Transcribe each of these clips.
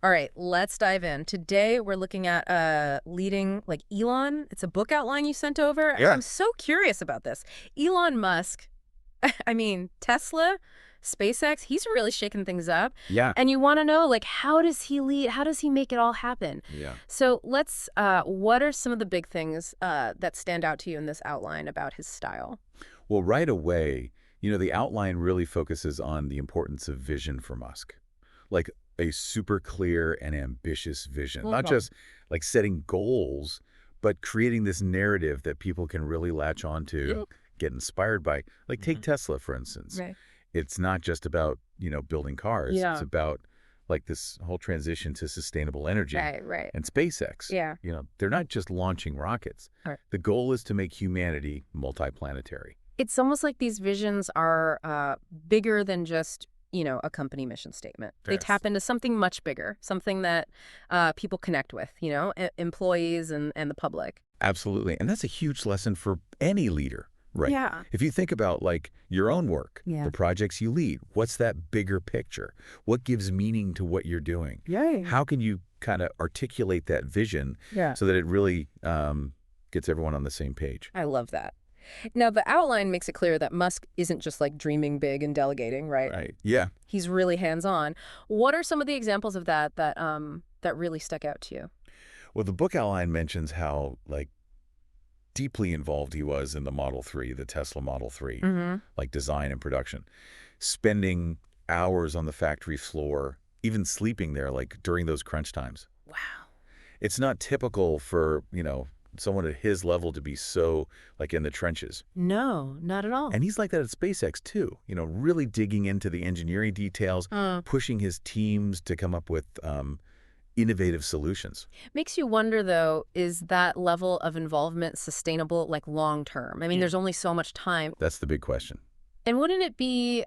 All right, let's dive in. Today, we're looking at leading, like Elon. It's a book outline you sent over. Yeah. I'm so curious about this. Elon Musk, I mean, Tesla, SpaceX, he's really shaking things up. Yeah. And you want to know, like, how does he lead? How does he make it all happen? Yeah. So what are some of the big things that stand out to you in this outline about his style? Well, right away, the outline really focuses on the importance of vision for Musk. Like a super clear and ambitious vision, not Mhm. just like setting goals, but creating this narrative that people can really latch onto and Yep. get inspired by. Like take Mhm. Tesla, for instance. Right. It's not just about, building cars. It's Yeah. about like this whole transition to sustainable energy. Right, right. And SpaceX, Yeah. they're not just launching rockets. All right. The goal is to make humanity multiplanetary. It's almost like these visions are bigger than just, a company mission statement. They Yes. tap into something much bigger, something that people connect with, employees and the public. Absolutely. And that's a huge lesson for any leader, right? Yeah. If you think about like your own work, Yeah. the projects you lead, what's that bigger picture? What gives meaning to what you're doing? Yay. How can you kind of articulate that vision Yeah. so that it really gets everyone on the same page? I love that. Now, the outline makes it clear that Musk isn't just like dreaming big and delegating, right? Right. Yeah. He's really hands-on. What are some of the examples of that really stuck out to you? Well, the book outline mentions how like deeply involved he was in the Model 3, the Tesla Model 3, Mm-hmm. like design and production, spending hours on the factory floor, even sleeping there, like during those crunch times. Wow. It's not typical for, someone at his level to be so like in the trenches. No, not at all. And he's like that at SpaceX too, really digging into the engineering details, pushing his teams to come up with innovative solutions. Makes you wonder, though, is that level of involvement sustainable, like long term? I mean, there's only so much time. That's the big question. And wouldn't it be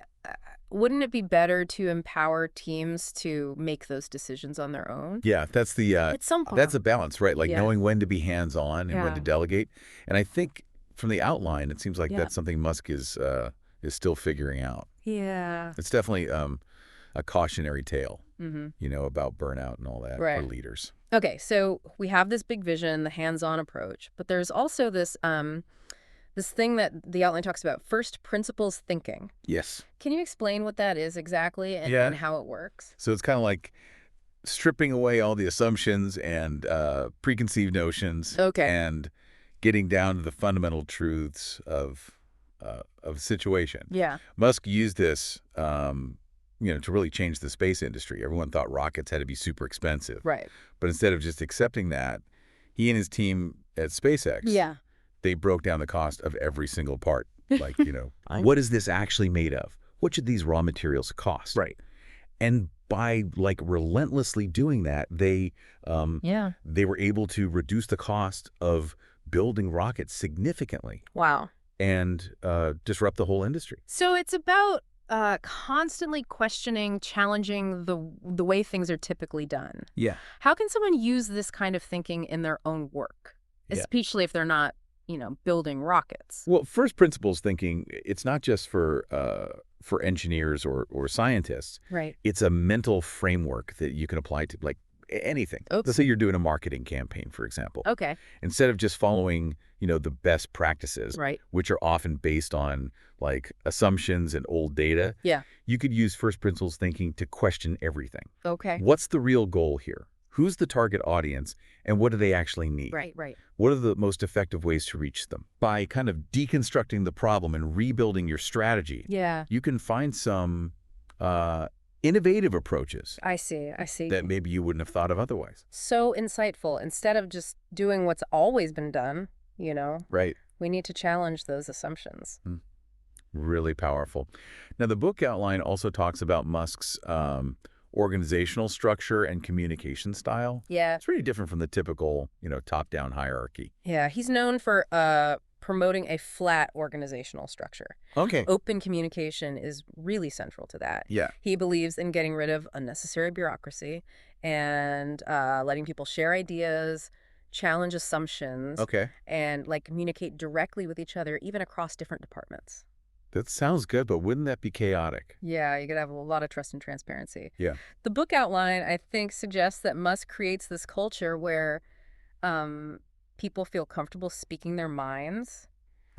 better to empower teams to make those decisions on their own? Yeah, At some point. that's a balance, right? Like Yeah. knowing when to be hands-on and when Yeah. to delegate. And I think from the outline, it seems like Yeah. that's something Musk is still figuring out. Yeah. It's definitely a cautionary tale, Mm-hmm. about burnout and all that for Right. leaders. Okay, so we have this big vision, the hands-on approach, but there's also this thing that the outline talks about, first principles thinking. Yes. Can you explain what that is exactly Yeah. and how it works? So it's kind of like stripping away all the assumptions and preconceived notions Okay. and getting down to the fundamental truths of the situation. Yeah. Musk used this, to really change the space industry. Everyone thought rockets had to be super expensive. Right. But instead of just accepting that, he and his team at SpaceX, Yeah. they broke down the cost of every single part. Like, what is this actually made of? What should these raw materials cost? Right. And by like relentlessly doing that, Yeah. they were able to reduce the cost of building rockets significantly Wow. and disrupt the whole industry. So it's about constantly questioning, challenging the way things are typically done. Yeah. How can someone use this kind of thinking in their own work, Yeah. especially if they're not, building rockets? Well, first principles thinking, it's not just for engineers or scientists. Right. It's a mental framework that you can apply to like anything. Oops. Let's say you're doing a marketing campaign, for example. Okay. Instead of just following, the best practices, Right. which are often based on like assumptions and old data, Yeah. you could use first principles thinking to question everything. Okay. What's the real goal here? Who's the target audience and what do they actually need? Right. Right. What are the most effective ways to reach them? By kind of deconstructing the problem and rebuilding your strategy, Yeah. you can find some innovative approaches I see. I see. that maybe you wouldn't have thought of otherwise. So insightful. Instead of just doing what's always been done, Right. we need to challenge those assumptions. Really powerful. Now, the book outline also talks about Musk's organizational structure and communication style. Yeah. It's pretty different from the typical, top-down hierarchy. Yeah. He's known for promoting a flat organizational structure. Okay. Open communication is really central to that. Yeah. He believes in getting rid of unnecessary bureaucracy and letting people share ideas, challenge assumptions, Okay. and like communicate directly with each other, even across different departments. That sounds good, but wouldn't that be chaotic? Yeah, you could have a lot of trust and transparency. Yeah. The book outline, I think, suggests that Musk creates this culture where um, people feel comfortable speaking their minds,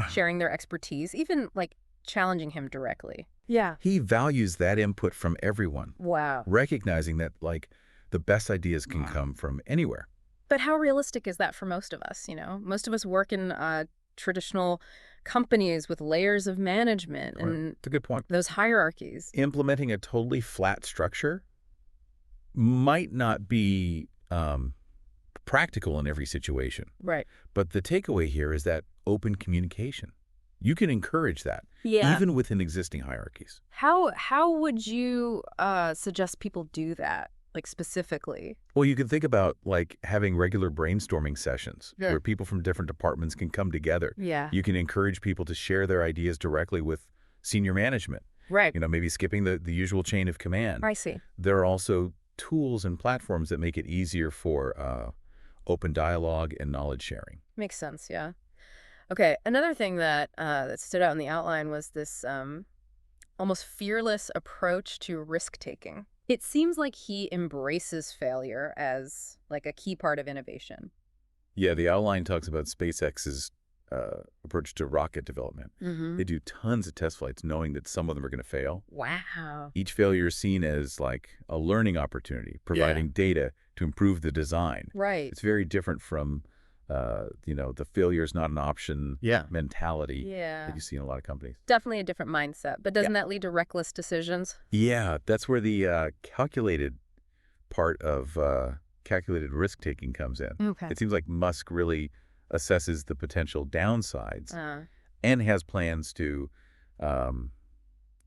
sharing their expertise, even like challenging him directly. Yeah. He values that input from everyone, Wow. recognizing that, like, the best ideas can come from anywhere. But how realistic is that for most of us, Most of us work in traditional companies with layers of management Right. and It's a good point. those hierarchies. Implementing a totally flat structure might not be practical in every situation. Right. But the takeaway here is that open communication. You can encourage that, Yeah. even within existing hierarchies. How would you suggest people do that, like specifically? Well, you can think about, like, having regular brainstorming sessions Sure. where people from different departments can come together. Yeah. You can encourage people to share their ideas directly with senior management, Right. maybe skipping the usual chain of command. I see. There are also tools and platforms that make it easier for open dialogue and knowledge sharing. Makes sense. Yeah. Okay. Another thing that stood out in the outline was this almost fearless approach to risk taking. It seems like he embraces failure as like a key part of innovation. Yeah, the outline talks about SpaceX's approach to rocket development. Mm-hmm. They do tons of test flights knowing that some of them are going to fail. Wow. Each failure is seen as like a learning opportunity, providing data to improve the design. Right. It's very different from, the failure is not an option mentality Yeah. that you see in a lot of companies. Definitely a different mindset. But doesn't that lead to reckless decisions? Yeah, that's where the calculated part of calculated risk-taking comes in. Okay. It seems like Musk really assesses the potential downsides Uh, and has plans to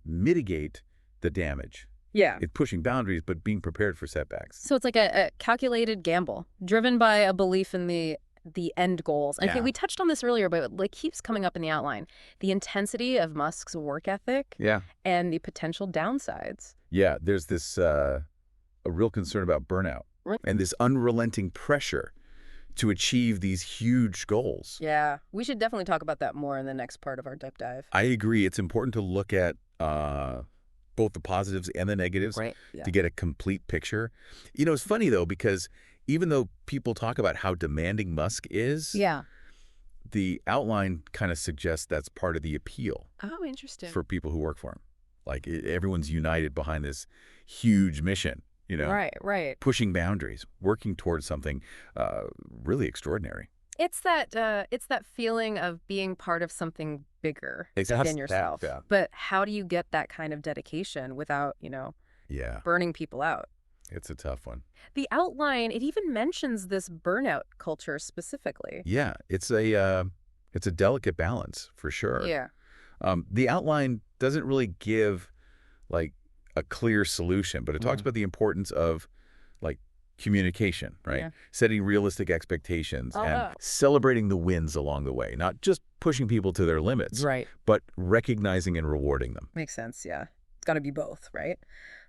mitigate the damage. yeah. It's pushing boundaries, but being prepared for setbacks. So it's like a calculated gamble, driven by a belief in the end goals. I think we touched on this earlier, but like keeps coming up in the outline. The intensity of Musk's work ethic Yeah. and the potential downsides. Yeah, there's this a real concern about burnout Right. and this unrelenting pressure to achieve these huge goals. Yeah. We should definitely talk about that more in the next part of our deep dive. I agree. It's important to look at both the positives and the negatives Right. Yeah. to get a complete picture. It's funny, though, because even though people talk about how demanding Musk is, Yeah. the outline kind of suggests that's part of the appeal Oh, interesting. for people who work for him. Like, everyone's united behind this huge mission, Right. Right. pushing boundaries, working towards something really extraordinary. It's that feeling of being part of something bigger than yourself. Yeah. But how do you get that kind of dedication without, Yeah, burning people out? it's a tough one. The outline, it even mentions this burnout culture specifically. Yeah, it's a delicate balance for sure. Yeah. The outline doesn't really give like a clear solution, but it talks about the importance of like communication, right? Yeah. Setting realistic expectations Oh, and celebrating the wins along the way, not just pushing people to their limits, Right. but recognizing and rewarding them. Makes sense. Yeah. It's got to be both, right?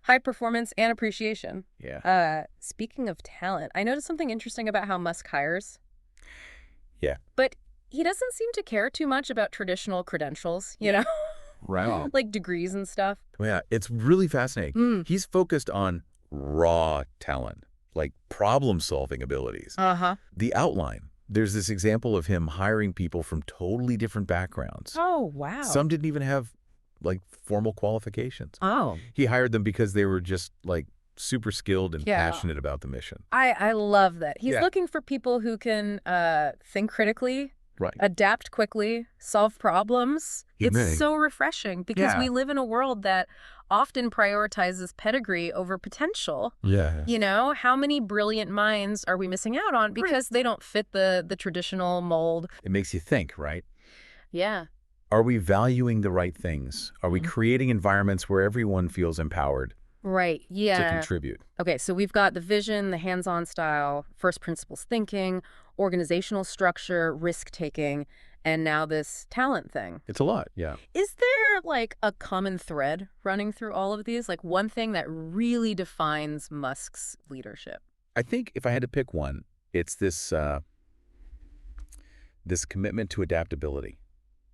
High performance and appreciation. Yeah. Speaking of talent, I noticed something interesting about how Musk hires. Yeah. But he doesn't seem to care too much about traditional credentials, Right. like degrees and stuff. Yeah, it's really fascinating. He's focused on raw talent, like problem-solving abilities. Uh-huh. The outline, there's this example of him hiring people from totally different backgrounds. Oh, wow. Some didn't even have like formal qualifications. Oh. He hired them because they were just like super skilled and Yeah. passionate about the mission. I love that. He's Yeah. looking for people who can think critically, Right. adapt quickly, solve problems. He may. It's so refreshing because Yeah. we live in a world that often prioritizes pedigree over potential. Yeah. How many brilliant minds are we missing out on because they don't fit the traditional mold? It makes you think, right? Yeah. Are we valuing the right things? Are we creating environments where everyone feels empowered Right. to Yeah. contribute? Okay, so we've got the vision, the hands-on style, first principles thinking, organizational structure, risk-taking, and now this talent thing. It's a lot, yeah. Is there like a common thread running through all of these? Like one thing that really defines Musk's leadership? I think if I had to pick one, it's this this commitment to adaptability.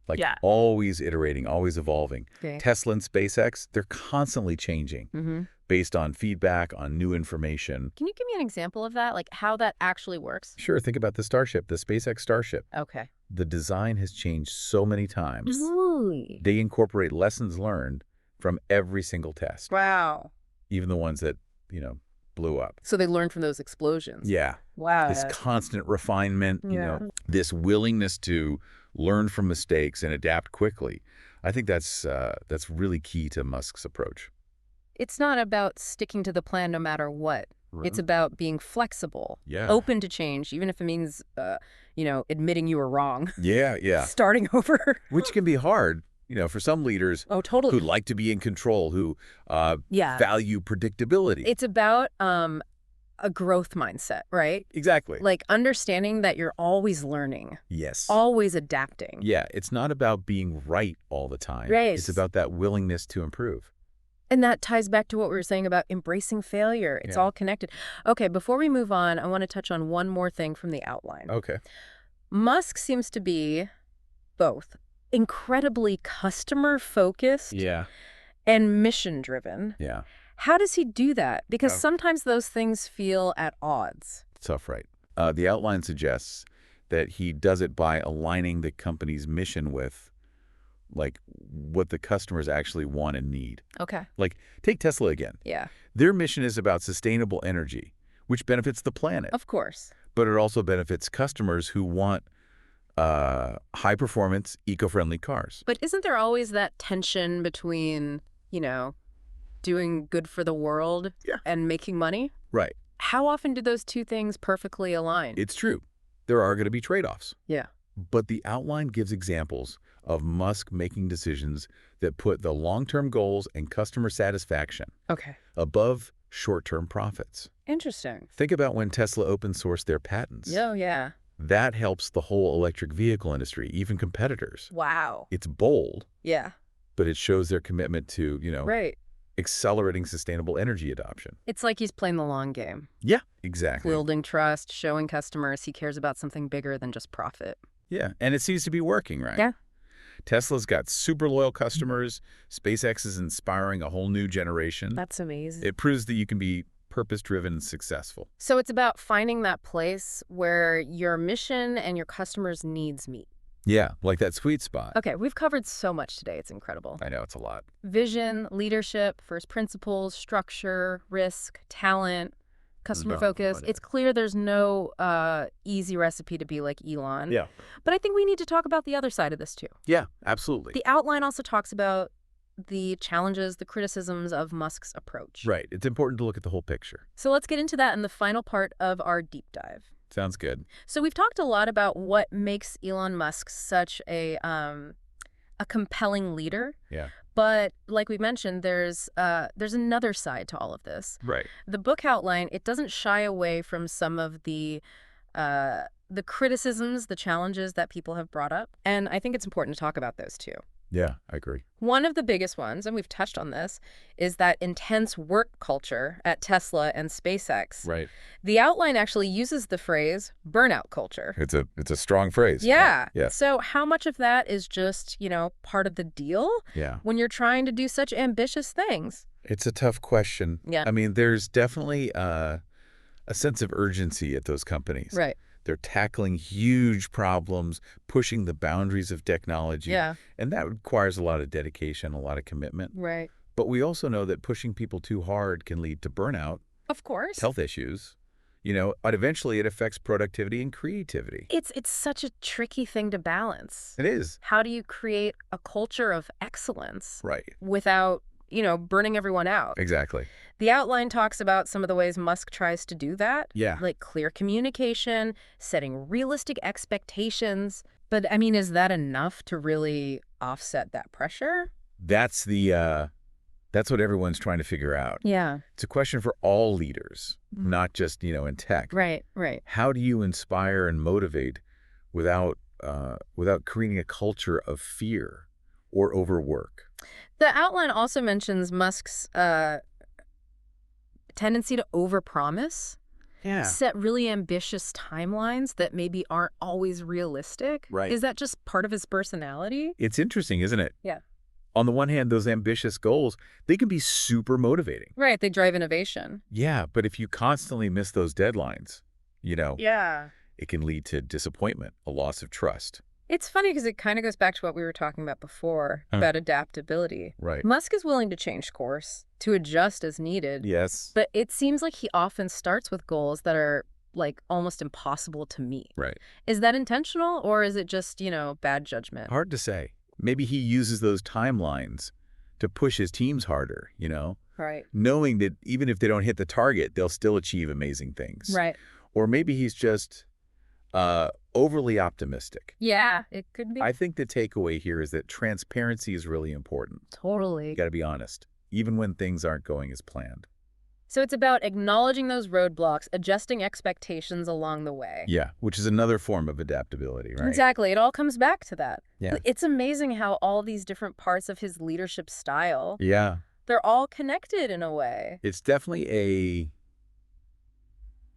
like Yeah. always iterating, always evolving. Okay. Tesla and SpaceX, they're constantly changing Mm-hmm. based on feedback, on new information. Can you give me an example of that, like how that actually works? Sure, think about the Starship, the SpaceX Starship. Okay. The design has changed so many times. Really? They incorporate lessons learned from every single test, Wow. even the ones that, blew up. So they learned from those explosions. Yeah, Wow. this constant refinement, Yeah. this willingness to learn from mistakes and adapt quickly. I think that's really key to Musk's approach. It's not about sticking to the plan no matter what. It's about being flexible, Yeah. open to change, even if it means, admitting you were wrong, Yeah, yeah. starting over. Which can be hard, for some leaders Oh, totally. who like to be in control, who Yeah. value predictability. It's about a growth mindset, right? Exactly. Like understanding that you're always learning, Yes. always adapting. Yeah, it's not about being right all the time. Right. It's about that willingness to improve. And that ties back to what we were saying about embracing failure. It's Yeah. all connected. Okay, before we move on, I want to touch on one more thing from the outline. Okay. Musk seems to be both incredibly customer-focused Yeah. and mission-driven. Yeah. How does he do that? Because Oh. sometimes those things feel at odds. Tough, right? The outline suggests that he does it by aligning the company's mission with, like, what the customers actually want and need. Okay. Like, take Tesla again. Yeah, Their mission is about sustainable energy, which benefits the planet, of course. but it also benefits customers who want high-performance, eco-friendly cars. But isn't there always that tension between, doing good for the world Yeah. and making money? Right. How often do those two things perfectly align? It's true. There are going to be trade-offs. Yeah. But the outline gives examples of Musk making decisions that put the long-term goals and customer satisfaction Okay. above short-term profits. Interesting. Think about when Tesla open-sourced their patents. Oh, yeah. That helps the whole electric vehicle industry, even competitors. Wow. It's bold, Yeah. but it shows their commitment to, Right. accelerating sustainable energy adoption. It's like he's playing the long game, Yeah, exactly. building trust, showing customers he cares about something bigger than just profit. Yeah, and it seems to be working, right? Yeah. Tesla's got super loyal customers. SpaceX is inspiring a whole new generation. That's amazing. It proves that you can be purpose-driven and successful. So it's about finding that place where your mission and your customers' needs meet. Yeah, like that sweet spot. Okay, we've covered so much today. It's incredible. I know, it's a lot. Vision, leadership, first principles, structure, risk, talent, customer No, focus. but, It's clear there's no easy recipe to be like Elon. Yeah. But I think we need to talk about the other side of this too. Yeah, absolutely. The outline also talks about the challenges, the criticisms of Musk's approach. Right. It's important to look at the whole picture. So let's get into that in the final part of our deep dive. Sounds good. So we've talked a lot about what makes Elon Musk such a compelling leader. Yeah. But like we mentioned, there's another side to all of this. Right. The book outline, it doesn't shy away from some of the criticisms, the challenges that people have brought up. And I think it's important to talk about those too. Yeah, I agree. One of the biggest ones, and we've touched on this, is that intense work culture at Tesla and SpaceX. Right. The outline actually uses the phrase burnout culture. It's a strong phrase. Yeah. Yeah. So how much of that is just, part of the deal Yeah. when you're trying to do such ambitious things? It's a tough question. Yeah. I mean, there's definitely a sense of urgency at those companies. Right. They're tackling huge problems, pushing the boundaries of technology. Yeah. And that requires a lot of dedication, a lot of commitment. Right. But we also know that pushing people too hard can lead to burnout, Of course. health issues. But eventually it affects productivity and creativity. It's such a tricky thing to balance. It is. How do you create a culture of excellence Right. without, burning everyone out? Exactly. The outline talks about some of the ways Musk tries to do that. Yeah. Like clear communication, setting realistic expectations. But I mean, is that enough to really offset that pressure? That's what everyone's trying to figure out. Yeah. It's a question for all leaders, Mhm. not just, in tech. Right, right. How do you inspire and motivate without creating a culture of fear or overwork? The outline also mentions Musk's tendency to overpromise. Yeah. set really ambitious timelines that maybe aren't always realistic? Right. Is that just part of his personality? It's interesting, isn't it? Yeah. On the one hand, those ambitious goals, they can be super motivating. Right, they drive innovation. Yeah, but if you constantly miss those deadlines, Yeah. it can lead to disappointment, a loss of trust. It's funny because it kind of goes back to what we were talking about before, Huh. about adaptability. Right. Musk is willing to change course, to adjust as needed, Yes. but it seems like he often starts with goals that are, like, almost impossible to meet. Right. Is that intentional, or is it just, bad judgment? Hard to say. Maybe he uses those timelines to push his teams harder, Right. knowing that even if they don't hit the target, they'll still achieve amazing things. Right. Or maybe he's just overly optimistic. Yeah, it could be. I think the takeaway here is that transparency is really important. Totally. You got to be honest, even when things aren't going as planned. So it's about acknowledging those roadblocks, adjusting expectations along the way. Yeah, which is another form of adaptability, right? Exactly. It all comes back to that. Yeah. It's amazing how all these different parts of his leadership style, Yeah, they're all connected in a way. it's definitely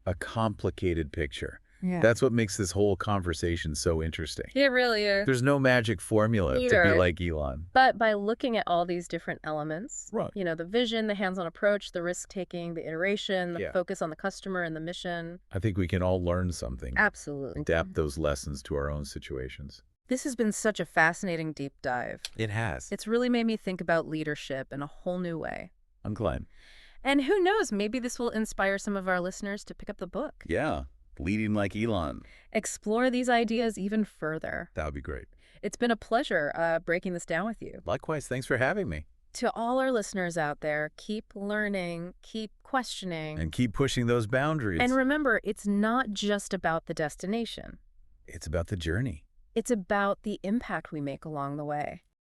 a complicated picture. Yeah. That's what makes this whole conversation so interesting. It really is. There's no magic formula to Either. be like Elon. But by looking at all these different elements, Right. the vision, the hands-on approach, the risk-taking, the iteration, the Yeah. focus on the customer and the mission. I think we can all learn something, Absolutely. adapt those lessons to our own situations. This has been such a fascinating deep dive. It has. It's really made me think about leadership in a whole new way. I'm glad. And who knows, maybe this will inspire some of our listeners to pick up the book. Yeah, leading like Elon. Explore these ideas even further. That would be great. It's been a pleasure breaking this down with you. Likewise, thanks for having me. To all our listeners out there, keep learning, keep questioning. And keep pushing those boundaries. And remember, it's not just about the destination. It's about the journey. It's about the impact we make along the way.